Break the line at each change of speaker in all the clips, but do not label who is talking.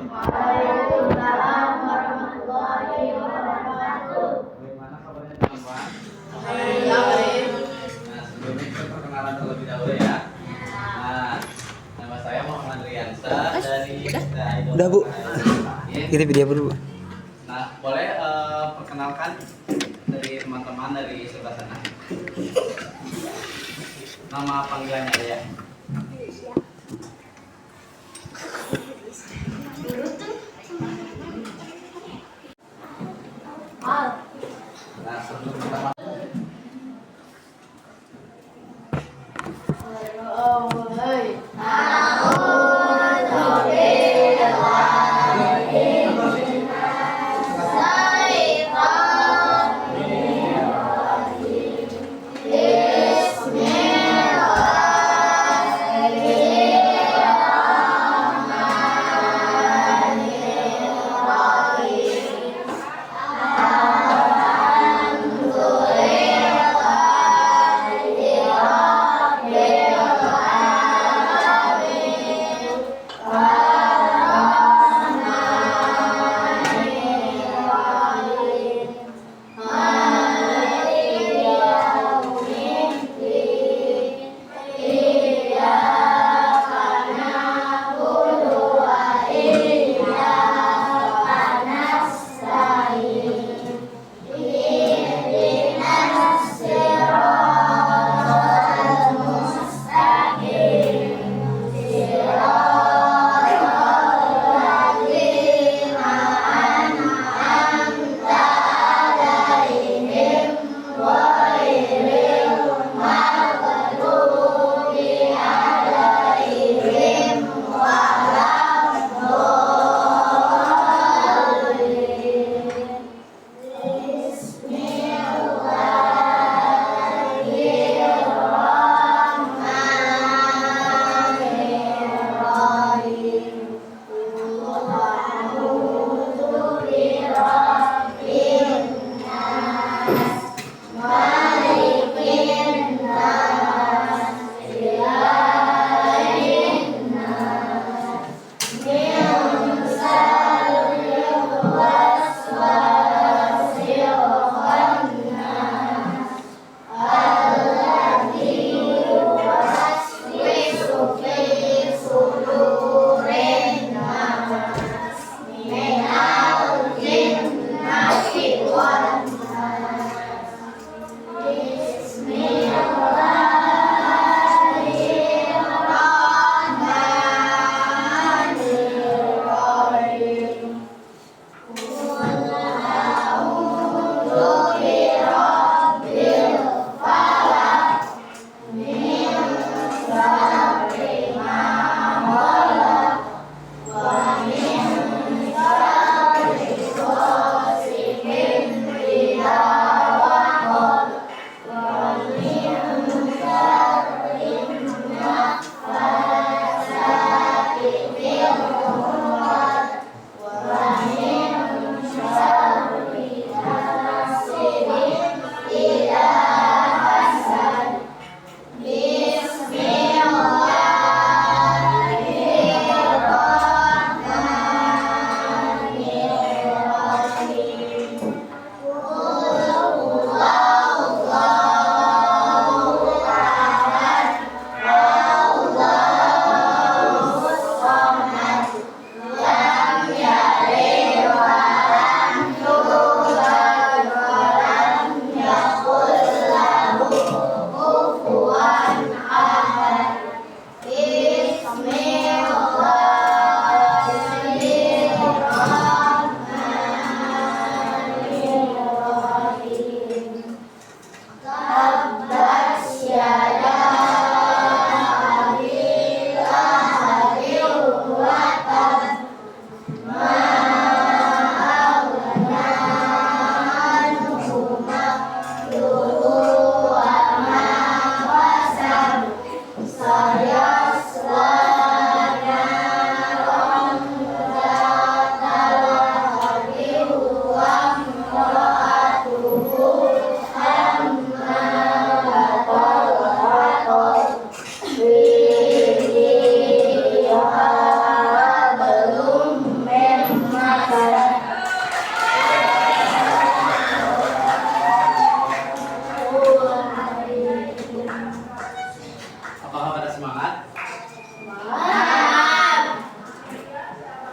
Waalaikumsalam warahmatullahi wabarakatuh.
Bagaimana kabarnya teman-teman?
Baik.
Nah, sebelumnya kita perkenalan terlebih dahulu ya. Nah, nama saya Muhammad Riansa dari
Udah, Bu.
Iya.
Kita video dulu.
Nah, boleh perkenalkan dari teman-teman dari sebelah sana. Nama panggilannya ada ya? Nah, sebelum kita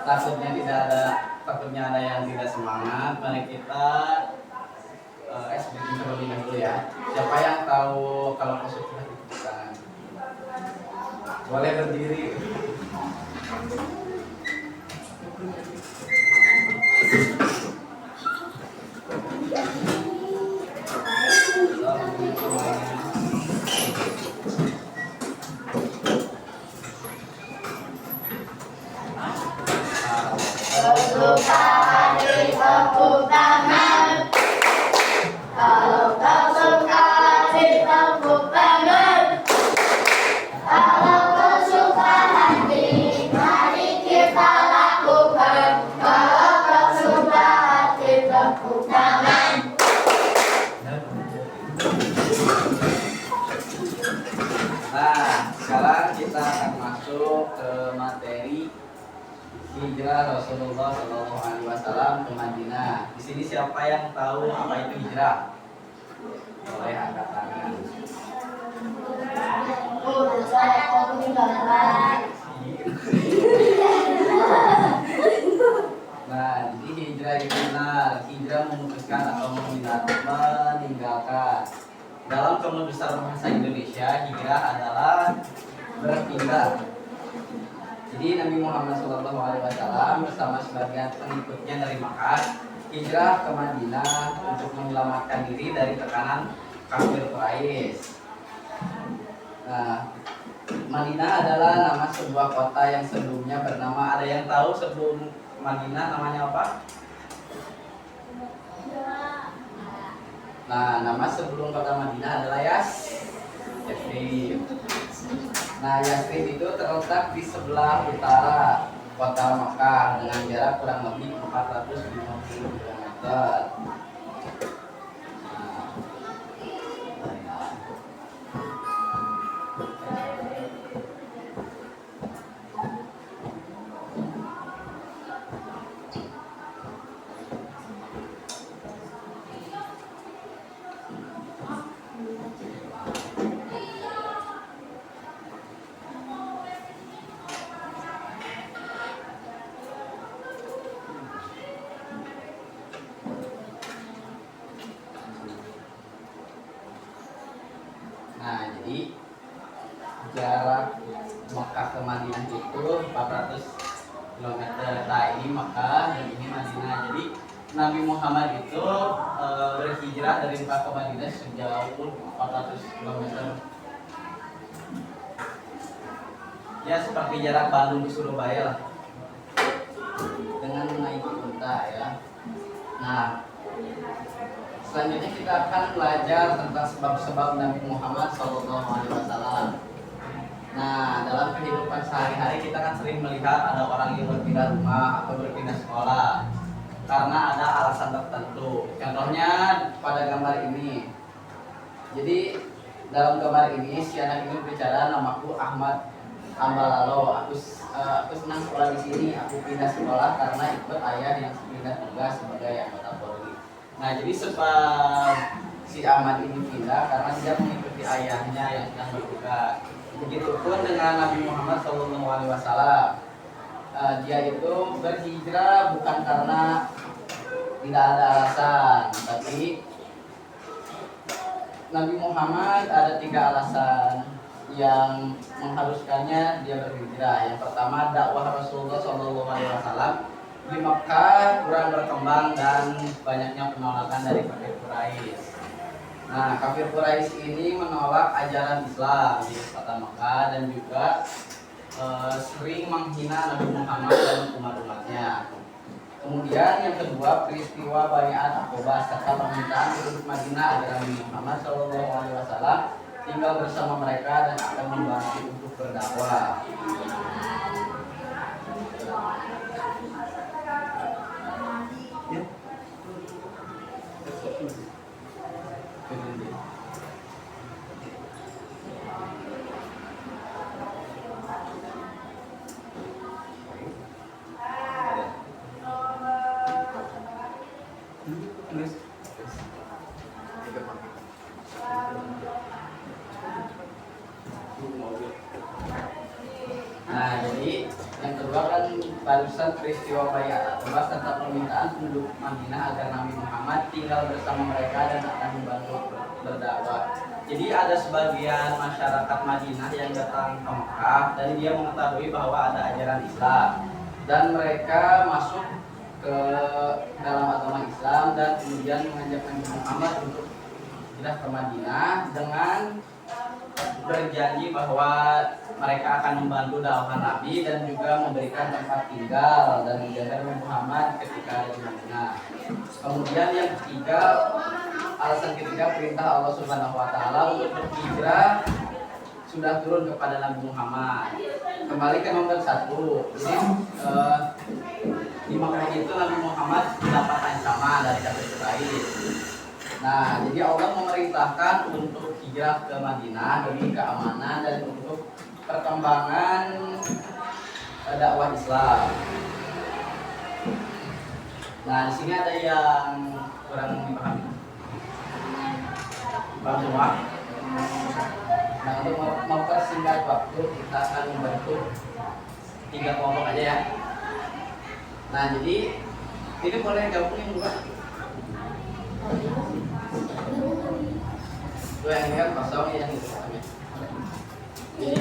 takutnya ada yang tidak semangat. Mari kita bikin terlebih dahulu ya. Siapa yang tahu kalau positif itu tangan? Boleh berdiri.
Suka hati tepuk tangan. Kalau kau suka hati tepuk tangan. Kalau kau suka hati, mari kita lakukan. Kalau kau suka hati tepuk tangan.
Nah, sekarang kita akan masuk ke materi hijrah Rasulullah Shallallahu Alaihi Wasallam ke Madinah. Di sini siapa yang tahu apa itu hijrah? Boleh angkat tangan.
Saya mau meninggalkan.
Nah, jadi hijrah itu benar. Hijrah memutuskan atau meninggalkan. Dalam kamus besar bahasa Indonesia, hijrah adalah berpindah. Jadi Nabi Muhammad SAW bersama sebagian pengikutnya dari Makkah hijrah ke Madinah untuk menyelamatkan diri dari tekanan kafir Quraisy. Nah, Madinah adalah nama sebuah kota yang sebelumnya bernama. Ada yang tahu sebelum Madinah namanya apa? Nah, nama sebelum kota Madinah adalah Yasrib. Nah, Yasrib itu terletak di sebelah utara kota Makkah dengan jarak kurang lebih 450 km. Nah, jadi jarak Makkah ke Madinah itu 400 km. Nah, ini Makkah dan ini Madinah. Jadi Nabi Muhammad itu berhijrah dari Makkah ke Madinah sejauh 400 km. Ya, seperti jarak Bandung ke Surabaya lah. Dengan menaiki unta ya. Nah, selanjutnya kita akan belajar tentang sebab-sebab Nabi Muhammad SAW. Nah, dalam kehidupan sehari-hari kita kan sering melihat ada orang yang berpindah rumah atau berpindah sekolah karena ada alasan tertentu. Contohnya pada gambar ini. Jadi dalam gambar ini si anak ini berbicara, namaku Ahmad Ambalalo. Aku senang sekolah di sini. Aku pindah sekolah karena ikut ayah yang pindah tugas sebagai anggota Polri. Nah, jadi sebab si Ahmad ini pindah karena dia mengikuti ayahnya yang sedang bertugas. Begitupun dengan Nabi Muhammad SAW. Dia itu berhijrah bukan karena tidak ada alasan, tapi Nabi Muhammad ada 3 alasan yang mengharuskannya dia berhijrah. Yang pertama, dakwah Rasulullah SAW di Makkah kurang berkembang dan banyaknya penolakan dari kafir Quraisy. Nah, kafir Quraisy ini menolak ajaran Islam di kota Makkah dan juga sering menghina Nabi Muhammad dan umat-umatnya. Kemudian yang kedua, peristiwa Bai'at Aqabah serta permintaan penduduk Madinah agar Nabi Muhammad SAW tinggal bersama mereka dan akan membantu untuk berdakwah. Nah, jadi yang kedua kan barusan peristiwa Baiat Aqabah serta permintaan penduduk Madinah agar Nabi Muhammad tinggal bersama mereka dan akan membantu berdakwah. Jadi ada sebagian masyarakat Madinah yang datang ke Mekah dan dia mengetahui bahwa ada ajaran Islam dan mereka masuk ke dalam agama Islam dan kemudian mengajak Nabi Muhammad untuk pindah ke Madinah dengan berjanji bahwa mereka akan membantu dakwah Nabi dan juga memberikan tempat tinggal dan menjaga Nabi Muhammad ketika ada di Madinah. Kemudian yang ketiga, alasan ketiga perintah Allah Subhanahu wa taala untuk berhijrah sudah turun kepada Nabi Muhammad. Kembali ke nomor 1. Jadi di Makkah itu Nabi Muhammad mendapat ancaman dari kafir Quraisy. Nah, jadi Allah memerintahkan untuk hijrah ke Madinah demi keamanan dan untuk perkembangan dakwah Islam. Nah, di sini ada yang kurang dipahami. Paham semua? Nah, untuk mempersingkat waktu kita akan membentuk 3 kelompok aja ya. Nah, jadi ini boleh gabungin juga. Itu yang ini kan kosong, yang itu kosongnya. Ini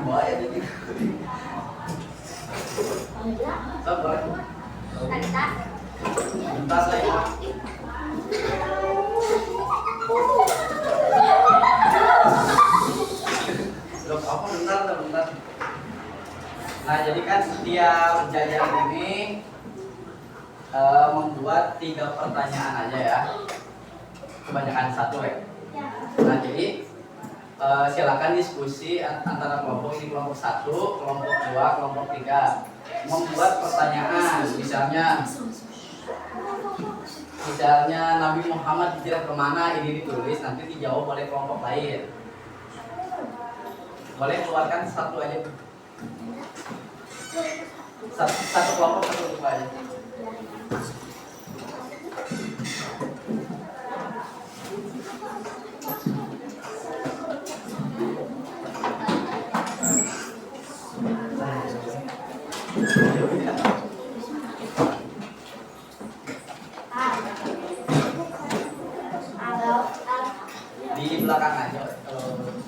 boleh jadi. So, boleh. Bentar saya. Loh, apa bentar. Nah, jadi kan setiap jajaran ini membuat 3 pertanyaan aja ya. Kebanyakan 1 ya. Nah, jadi silakan diskusi antara kelompok ini, kelompok 1, kelompok 2, kelompok 3 membuat pertanyaan. Misalnya Nabi Muhammad hijrah kemana, ini ditulis, nanti dijawab oleh kelompok lain. Boleh keluarkan 1 aja. Satu kelompok 1 grup aja. Di belakang aja kalau dipakai.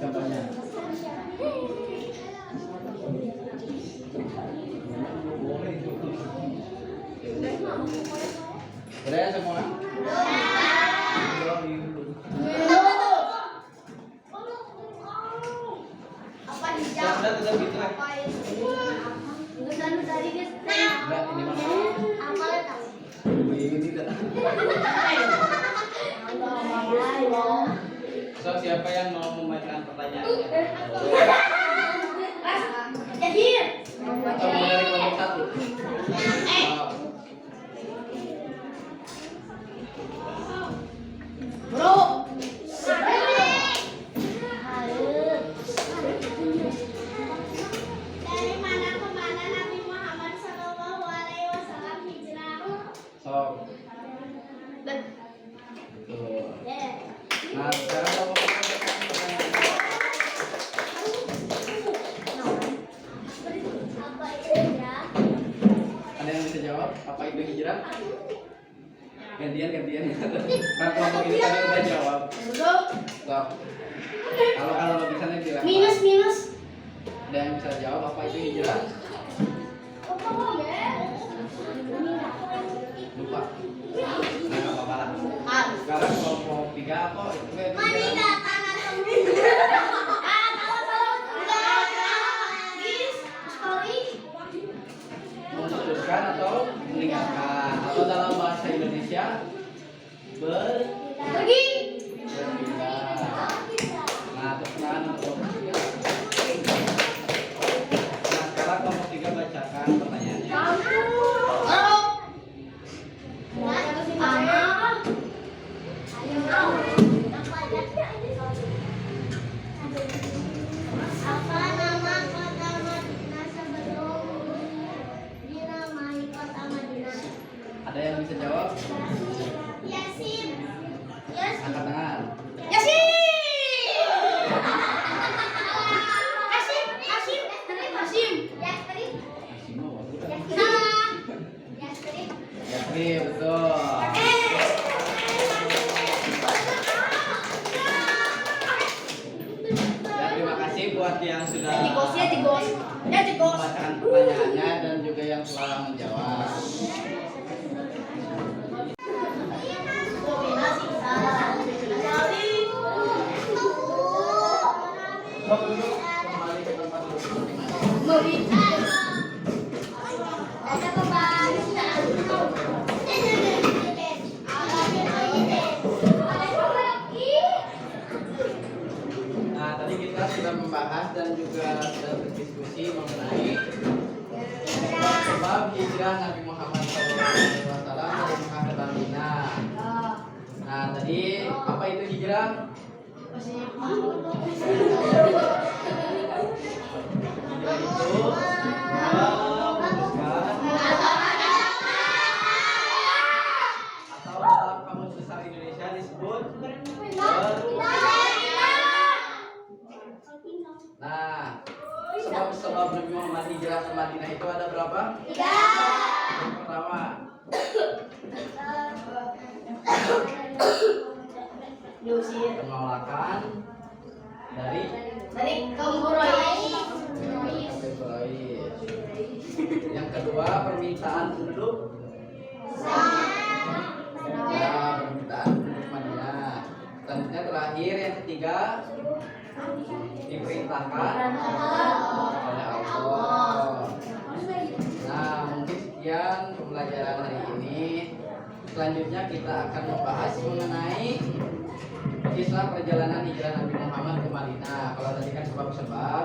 Contohnya. Udah semua?
Apa hijau?
Sudah gitu kan?
Enggak tadi guys.
Enggak, ini mah.
Apa tak?
Ini tidak. So, siapa yang mau memainkan pertanyaannya?
Jadi.
Atau mau dari kelompok 1?
Bro. Dari mana ke mana Nabi Muhammad SAW hijrah?
So, gantian. Nah, kelompok ini tadi udah jawab.
Duduk.
Stop. Kalau lukisannya bilang.
Minus minus.
Ada yang bisa jawab apa itu hijrah? Lupa. Nah, nggak apa-apa lah. Sekarang kelompok 3 kok itu kayak hijrah. Memutuskan atau meninggalkan atau dalam bahasa Indonesia
Pergi.
berpindah. Nah, teruskan kelompok 3. Nah, sekarang kelompok 3 bacakan pertanyaannya.
Apa nama kota Madinah sebelum dinamai kota Madinah?
Ada yang bisa jawab?
Yasin.
Angkat tangan.
Yasin. Yasin. Yasin. Yasin. Yasin.
Asimo, bukan.
Salah. Yasin.
Yakri, betul. Ya, terima kasih buat yang sudah membacakan pertanyaannya dan juga yang telah menjawab. Kembali ke tempat duduk masing-masing. Nah, tadi kita sudah membahas dan juga sudah berdiskusi mengenai sebab hijrah Nabi Muhammad SAW dari Mekah ke Madinah. Nah, tadi apa itu hijrah? Hijrah itu memutuskan atau dalam kamus besar Indonesia disebut Nah, sebab-sebab Nabi Muhammad hijrah ke Madinah itu ada berapa? 3. Yang pertama, penolakan dari
kaum Quraisy.
Yang kedua, permintaan penduduk. Ya, permintaan penduduk Madinah. Selanjutnya terakhir yang ketiga, diperintahkan oleh Allah. Nah, mungkin sekian pembelajaran hari ini. Selanjutnya kita akan membahas mengenai kisah perjalanan hijrah Nabi Muhammad ke Madinah. Kalau tadi kan sebab-sebab.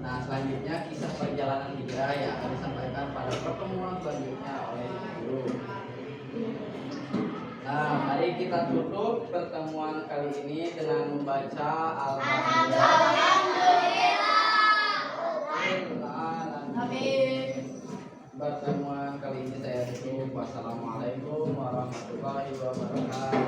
Nah, selanjutnya kisah perjalanan hijrah yang akan disampaikan pada pertemuan selanjutnya oleh guru. Nah, mari kita tutup pertemuan kali ini dengan membaca Pertemuan kali ini saya tutup. Wassalamualaikum warahmatullahi wabarakatuh.